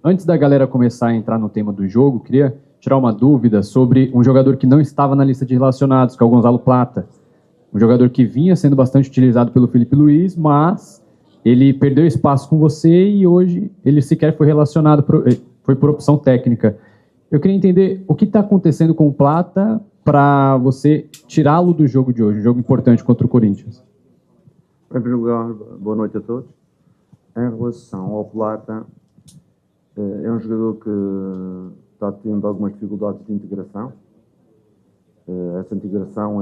Antes da galera começar a entrar no tema do jogo, queria tirar uma dúvida sobre um jogador que não estava na lista de relacionados, que é o Gonzalo Plata. Um jogador que vinha sendo bastante utilizado pelo Felipe Luiz, mas ele perdeu espaço com você e hoje ele sequer foi relacionado, foi por opção técnica. Eu queria entender o que está acontecendo com o Plata para você tirá-lo do jogo de hoje, um jogo importante contra o Corinthians. Em primeiro lugar, boa noite a todos. Em relação ao Plata, é um jogador que está tendo algumas dificuldades de integração. Essa integração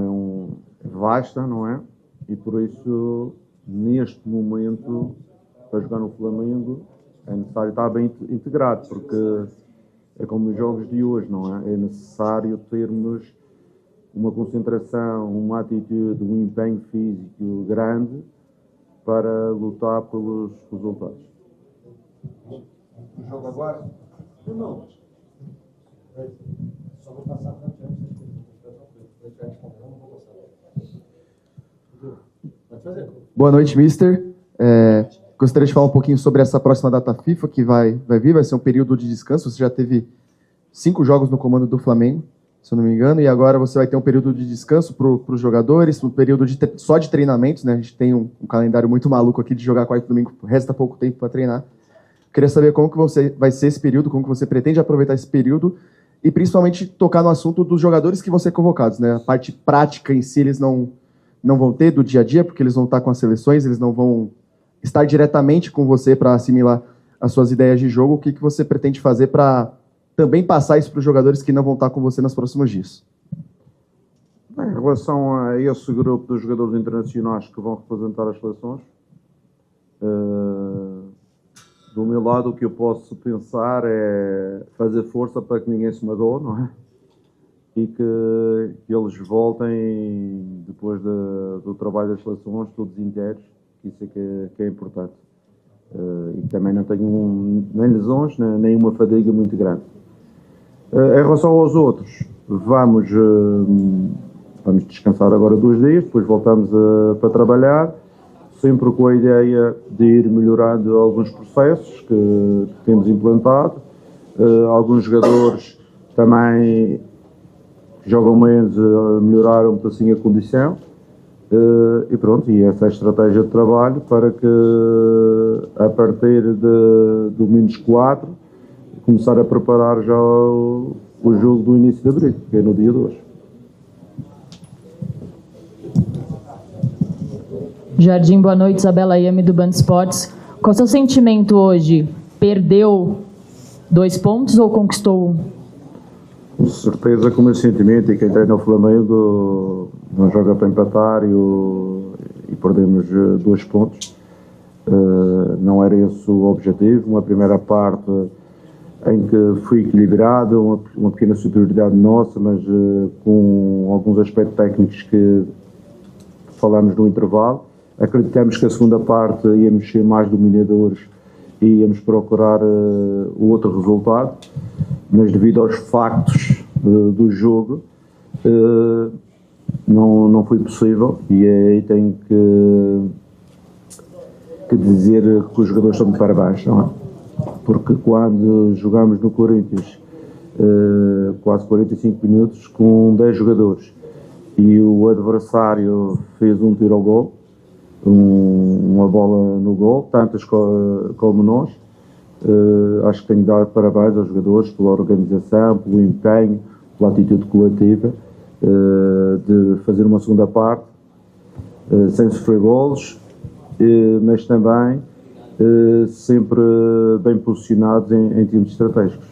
é vasta, não é? E por isso, neste momento, para jogar no Flamengo, é necessário estar bem integrado, porque é como nos jogos de hoje, não é? É necessário termos uma concentração, uma atitude, um empenho físico grande para lutar pelos resultados. O jogo agora? Não. Só vou passar para a Boa noite, mister. Gostaria de falar um pouquinho sobre essa próxima data FIFA que vai vir. Vai ser um período de descanso. Você já teve 5 jogos no comando do Flamengo, se eu não me engano, e agora você vai ter um período de descanso para os jogadores, um período só de treinamentos, né? A gente tem um calendário muito maluco aqui de jogar quarta e domingo, resta pouco tempo para treinar. Queria saber como que vai ser esse período, como que você pretende aproveitar esse período e principalmente tocar no assunto dos jogadores que vão ser convocados, né? A parte prática em si eles não vão ter do dia a dia, porque eles vão estar com as seleções, eles não vão estar diretamente com você para assimilar as suas ideias de jogo. O que você pretende fazer para também passar isso para os jogadores que não vão estar com você nos próximos dias? Bem, em relação a esse grupo dos jogadores internacionais que vão representar as seleções, do meu lado, o que eu posso pensar é fazer força para que ninguém se magoe, não é? E que eles voltem depois do trabalho das seleções, todos inteiros, isso é que é importante. E também não tenho nem lesões, nem uma fadiga muito grande. Em relação aos outros, vamos descansar agora 2 dias, depois voltamos para trabalhar, sempre com a ideia de ir melhorando alguns processos que temos implantado. Alguns jogadores também que jogam menos melhoraram um pouquinho a condição. E pronto, e essa é a estratégia de trabalho para que a partir do -4 começar a preparar já o jogo do início de abril, que é no dia 2. Jardim, boa noite. Isabela Yami, do Band Esportes. Qual é o seu sentimento hoje? Perdeu 2 pontos ou conquistou 1? Com certeza que o meu sentimento é que entrei no Flamengo, não joga para empatar e perdemos 2 pontos. Não era esse o objetivo. Uma primeira parte em que foi equilibrado, uma pequena superioridade nossa, mas com alguns aspectos técnicos que falámos no intervalo. Acreditamos que a segunda parte íamos ser mais dominadores e íamos procurar o outro resultado, mas devido aos factos do jogo não foi possível, e aí tenho que dizer que os jogadores estão de parabéns, não é? Porque quando jogamos no Corinthians quase 45 minutos com 10 jogadores e o adversário fez um tiro ao gol, uma bola no gol, tantas como nós, acho que tenho de dar parabéns aos jogadores pela organização, pelo empenho, pela atitude coletiva de fazer uma segunda parte sem sofrer golos, mas também sempre bem posicionados em termos estratégicos.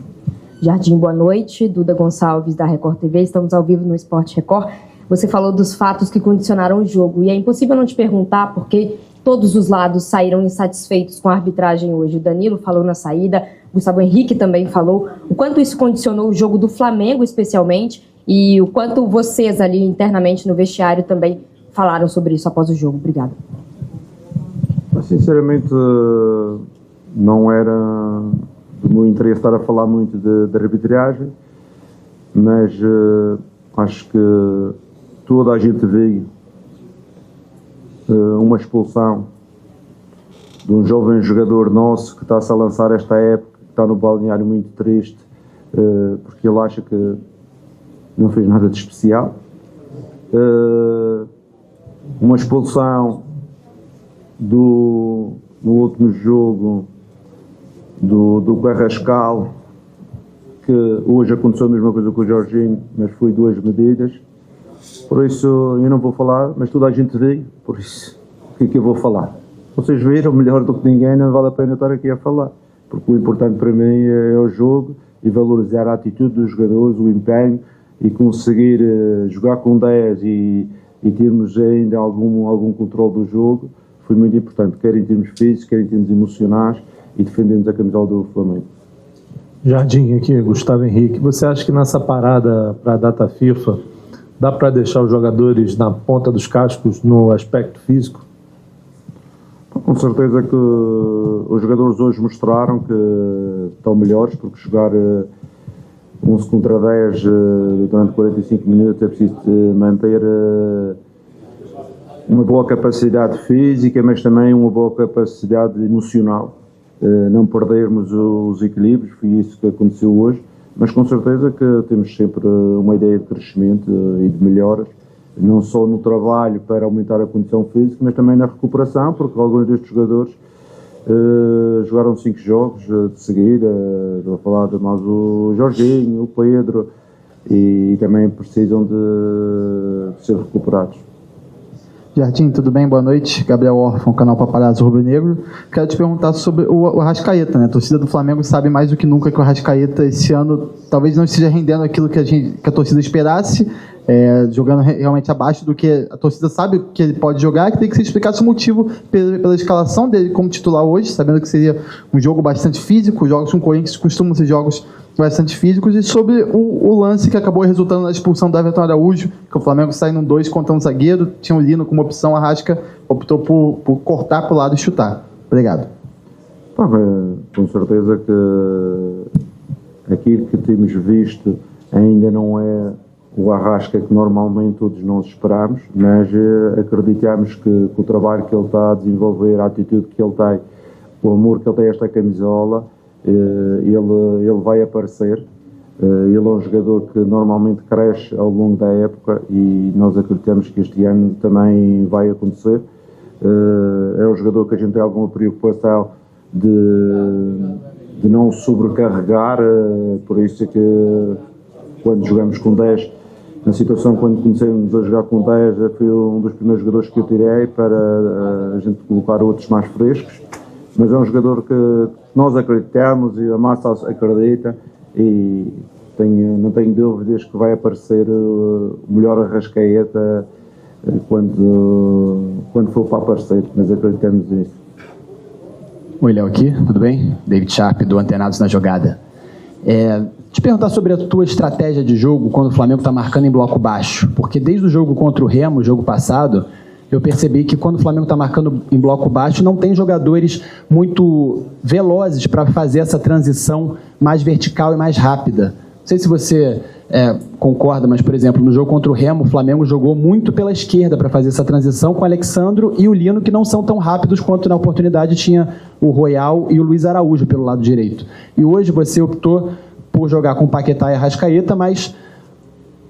Jardim, boa noite. Duda Gonçalves, da Record TV. Estamos ao vivo no Esporte Record. Você falou dos fatos que condicionaram o jogo, e é impossível não te perguntar porque todos os lados saíram insatisfeitos com a arbitragem hoje. O Danilo falou na saída, o Gustavo Henrique também falou. O quanto isso condicionou o jogo do Flamengo, especialmente, e o quanto vocês ali internamente no vestiário também falaram sobre isso após o jogo. Obrigada. Sinceramente, não era do meu interesse estar a falar muito da arbitragem, mas acho que toda a gente veio uma expulsão de um jovem jogador nosso que está-se a lançar esta época, que está no balneário muito triste, porque ele acha que não fez nada de especial. Uma expulsão no último jogo do Carrascal, que hoje aconteceu a mesma coisa com o Jorginho, mas foi 2 medidas. Por isso eu não vou falar, mas toda a gente vê, por isso o que é que eu vou falar? Vocês viram melhor do que ninguém, não vale a pena estar aqui a falar, porque o importante para mim é o jogo e valorizar a atitude dos jogadores, o empenho, e conseguir jogar com 10 e termos ainda algum controle do jogo foi muito importante, quer em termos físicos, quer em termos emocionais, e defendemos a camisola do Flamengo. Jardim, aqui, Gustavo Henrique. Você acha que nessa parada para a data FIFA dá para deixar os jogadores na ponta dos cascos no aspecto físico? Com certeza que os jogadores hoje mostraram que estão melhores, porque jogar 11 contra 10 durante 45 minutos é preciso manter uma boa capacidade física, mas também uma boa capacidade emocional. Não perdermos os equilíbrios, foi isso que aconteceu hoje, mas com certeza que temos sempre uma ideia de crescimento e de melhoras, não só no trabalho para aumentar a condição física, mas também na recuperação, porque alguns destes jogadores jogaram 5 jogos de seguida, estou a falar de mais o Jorginho, o Pedro, e também precisam de ser recuperados. Jardim, tudo bem? Boa noite. Gabriel Orfão, canal Paparazzo Rubro Negro. Quero te perguntar sobre o Arrascaeta, né? A torcida do Flamengo sabe mais do que nunca que o Arrascaeta esse ano talvez não esteja rendendo aquilo que a torcida esperasse, jogando realmente abaixo do que a torcida sabe que ele pode jogar, que tem que se explicar o motivo pela escalação dele como titular hoje, sabendo que seria um jogo bastante físico. Os jogos com o Corinthians costumam ser jogos bastante físicos, e sobre o lance que acabou resultando na expulsão do Everton Araújo, que o Flamengo sai num 2 contra um zagueiro, tinha o Lino como opção, a Arrasca optou por cortar para o lado e chutar. Obrigado. Com certeza que aquilo que temos visto ainda não é o Arrasca que normalmente todos nós esperamos, mas acreditamos que com o trabalho que ele está a desenvolver, a atitude que ele tem, o amor que ele tem a esta camisola, ele vai aparecer. Ele é um jogador que normalmente cresce ao longo da época e nós acreditamos que este ano também vai acontecer. É um jogador que a gente tem alguma preocupação de não sobrecarregar, por isso é que quando jogamos com 10, na situação quando comecemos a jogar com 10, foi um dos primeiros jogadores que eu tirei para a gente colocar outros mais frescos, mas é um jogador que nós acreditamos e a massa acredita, e não tenho dúvidas que vai aparecer o melhor Arrascaeta quando for para aparecer, mas acreditamos nisso. Oi, Léo aqui, tudo bem? David Sharp, do Antenados na Jogada. Te perguntar sobre a tua estratégia de jogo quando o Flamengo está marcando em bloco baixo, porque desde o jogo contra o Remo, o jogo passado, eu percebi que quando o Flamengo está marcando em bloco baixo, não tem jogadores muito velozes para fazer essa transição mais vertical e mais rápida. Não sei se você concorda, mas, por exemplo, no jogo contra o Remo, o Flamengo jogou muito pela esquerda para fazer essa transição com o Alexandro e o Lino, que não são tão rápidos quanto na oportunidade tinha o Royal e o Luiz Araújo pelo lado direito. E hoje você optou por jogar com Paquetá e Arrascaeta, mas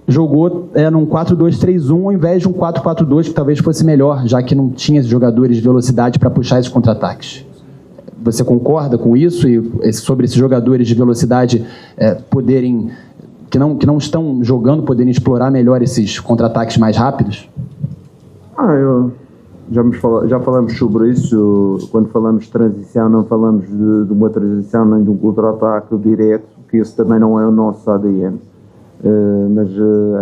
jogou num 4-2-3-1 ao invés de um 4-4-2, que talvez fosse melhor, já que não tinha jogadores de velocidade para puxar esses contra-ataques. Você concorda com isso e sobre esses jogadores de velocidade poderem, que não estão jogando, poderem explorar melhor esses contra-ataques mais rápidos? Já falamos sobre isso. Quando falamos de transição, não falamos de uma transição nem de um contra-ataque direto, que esse também não é o nosso ADN. Mas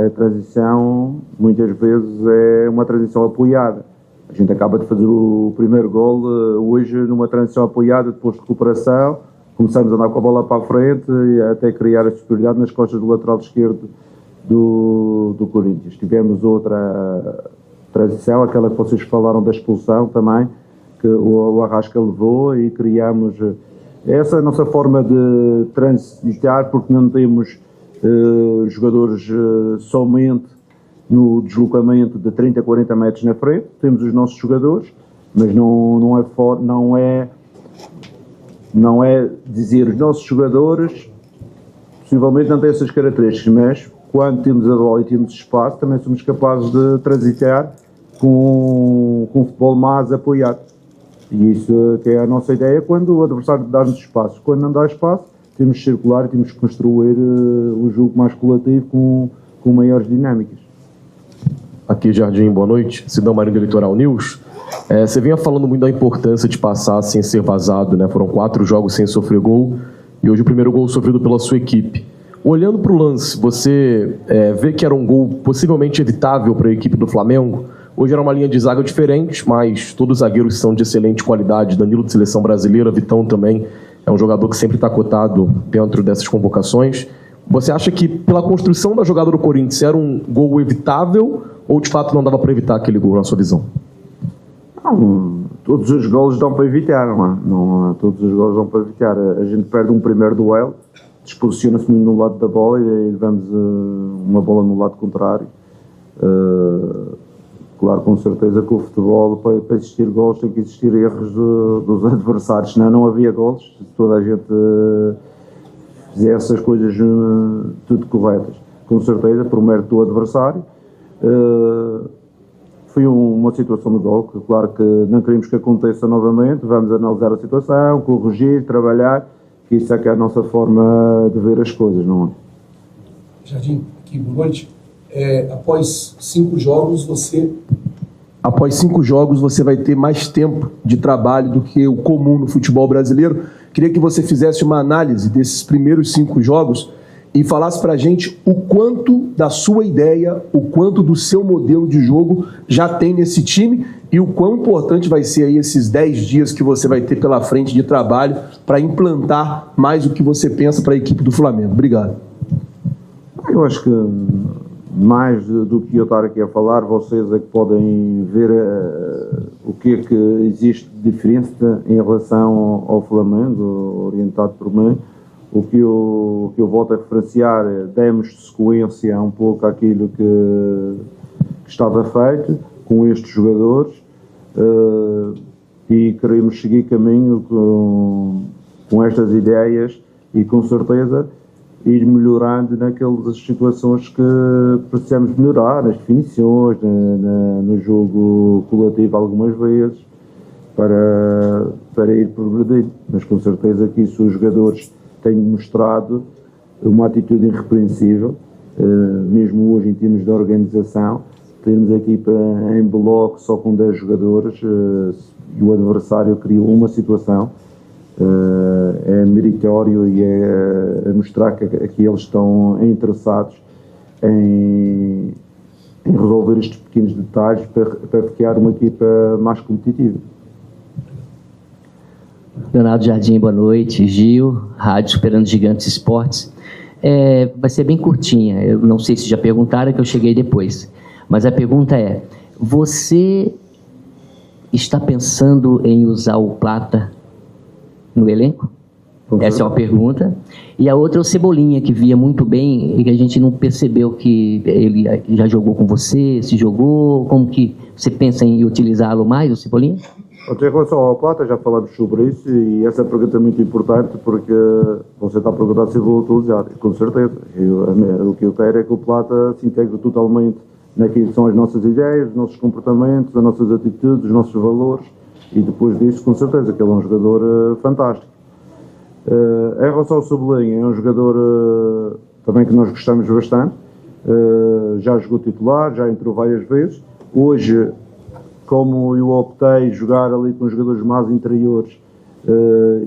a transição muitas vezes é uma transição apoiada. A gente acaba de fazer o primeiro gol hoje numa transição apoiada, depois de recuperação, começamos a andar com a bola para a frente e até criar a superioridade nas costas do lateral esquerdo do Corinthians. Tivemos outra transição, aquela que vocês falaram da expulsão também, que o Arrasca levou, e criamos essa é a nossa forma de transitar, porque não temos jogadores somente no deslocamento de 30 a 40 metros na frente, temos os nossos jogadores mas não é dizer os nossos jogadores possivelmente não têm essas características, mas quando temos a bola e temos espaço também somos capazes de transitar com um futebol mais apoiado. E isso que é a nossa ideia quando o adversário dá-nos espaço. Quando não dá espaço, temos de circular e temos de construir o jogo mais coletivo com maiores dinâmicas. Aqui, Jardim, boa noite. Sidão Marinho do Litoral News. Você vinha falando muito da importância de passar sem ser vazado, né? Foram 4 jogos sem sofrer gol e hoje o primeiro gol sofrido pela sua equipe. Olhando para o lance, você vê que era um gol possivelmente evitável para a equipe do Flamengo? Hoje era uma linha de zaga diferente, mas todos os zagueiros são de excelente qualidade. Danilo de seleção brasileira, Vitão também é um jogador que sempre está cotado dentro dessas convocações. Você acha que pela construção da jogada do Corinthians era um gol evitável ou de fato não dava para evitar aquele gol na sua visão? Não, todos os golos dão para evitar, não, todos os golos dão para evitar. A gente perde um primeiro duelo, desposiciona-se no lado da bola e levamos uma bola no lado contrário. Claro, com certeza que o futebol, para existir golos, tem que existir erros dos adversários, senão não havia golos, se toda a gente fizesse as coisas tudo corretas. Com certeza, por mérito do adversário, foi uma situação de gol, que claro que não queremos que aconteça novamente, vamos analisar a situação, corrigir, trabalhar, que isso é que é a nossa forma de ver as coisas, não é? Jardim, aqui, boa noite. Após 5 jogos, você vai ter mais tempo de trabalho do que o comum no futebol brasileiro. Queria que você fizesse uma análise desses primeiros 5 jogos e falasse pra gente o quanto da sua ideia, o quanto do seu modelo de jogo já tem nesse time e o quão importante vai ser aí esses 10 dias que você vai ter pela frente de trabalho para implantar mais o que você pensa para a equipe do Flamengo. Obrigado. Eu acho que mais do que eu estar aqui a falar, vocês é que podem ver o que é que existe de diferença em relação ao Flamengo, orientado por mim. O que eu volto a referenciar, demos sequência um pouco àquilo que estava feito com estes jogadores e queremos seguir caminho com estas ideias e com certeza ir melhorando naquelas situações que precisamos melhorar, nas definições, no jogo coletivo algumas vezes, para ir progredindo. Mas com certeza que isso os jogadores têm mostrado uma atitude irrepreensível, mesmo hoje em termos de organização, temos a equipa em bloco só com 10 jogadores e o adversário criou uma situação. É meritório e é mostrar que eles estão interessados em resolver estes pequenos detalhes para criar uma equipa mais competitiva. Leonardo Jardim, boa noite. Gil, Rádio Superando Gigantes Esportes. Vai ser bem curtinha, eu não sei se já perguntaram, que eu cheguei depois. Mas a pergunta é, você está pensando em usar o Plata no elenco? Essa é uma pergunta. E a outra é o Cebolinha, que via muito bem e que a gente não percebeu que ele já jogou com você, se jogou. Como que você pensa em utilizá-lo mais, o Cebolinha? Em relação ao Plata, já falamos sobre isso e essa pergunta é muito importante porque você está a perguntar se eu vou utilizar. Com certeza. O que eu quero é que o Plata se integre totalmente naquilo que são as nossas ideias, os nossos comportamentos, as nossas atitudes, os nossos valores. E depois disso, com certeza, que ele é um jogador fantástico. Em relação ao Cebolinha, é um jogador também que nós gostamos bastante. Já jogou titular, já entrou várias vezes. Hoje, como eu optei jogar ali com os jogadores mais interiores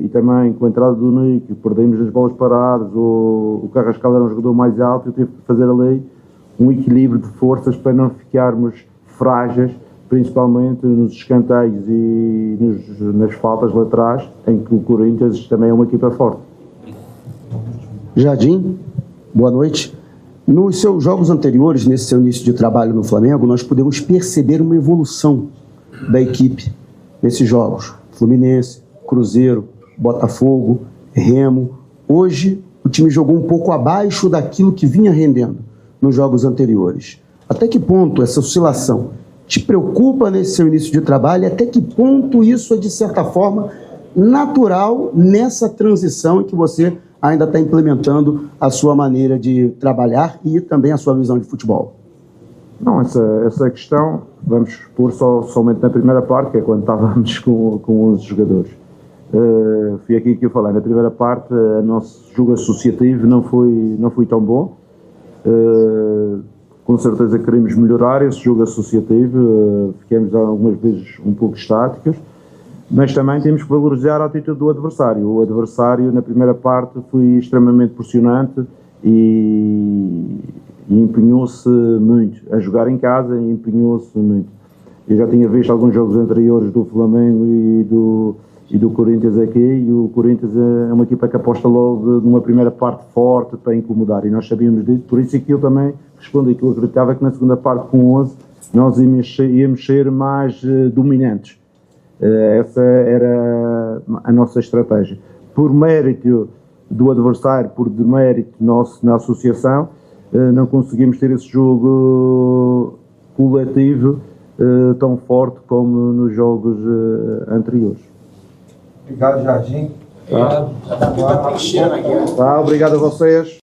e também com a entrada do Nico, perdemos as bolas paradas, o Carrascal era um jogador mais alto, eu tive que fazer ali um equilíbrio de forças para não ficarmos frágeis, principalmente nos escanteios e nas faltas laterais, em que o Corinthians também é uma equipa forte. Jardim, boa noite. Nos seus jogos anteriores, nesse seu início de trabalho no Flamengo, nós podemos perceber uma evolução da equipe nesses jogos. Fluminense, Cruzeiro, Botafogo, Remo. Hoje, o time jogou um pouco abaixo daquilo que vinha rendendo nos jogos anteriores. Até que ponto essa oscilação te preocupa nesse seu início de trabalho e até que ponto isso é, de certa forma, natural nessa transição em que você ainda está implementando a sua maneira de trabalhar e também a sua visão de futebol? Não, essa questão, vamos pôr somente na primeira parte, que é quando estávamos com 11 jogadores. Foi aqui que eu falei, na primeira parte, o nosso jogo associativo não foi tão bom. Com certeza queremos melhorar esse jogo associativo, ficamos algumas vezes um pouco estáticos, mas também temos que valorizar a atitude do adversário. O adversário, na primeira parte, foi extremamente pressionante e empenhou-se muito a jogar em casa, empenhou-se muito. Eu já tinha visto alguns jogos anteriores do Flamengo e do Corinthians aqui, e o Corinthians é uma equipa que aposta logo numa primeira parte forte para incomodar, e nós sabíamos disso, por isso é que eu também respondi que eu acreditava que na segunda parte com 11 nós íamos ser mais dominantes. Essa era a nossa estratégia. Por mérito do adversário, por demérito nosso na associação, não conseguimos ter esse jogo coletivo tão forte como nos jogos anteriores. Obrigado, Jardim. Tá, obrigado a vocês.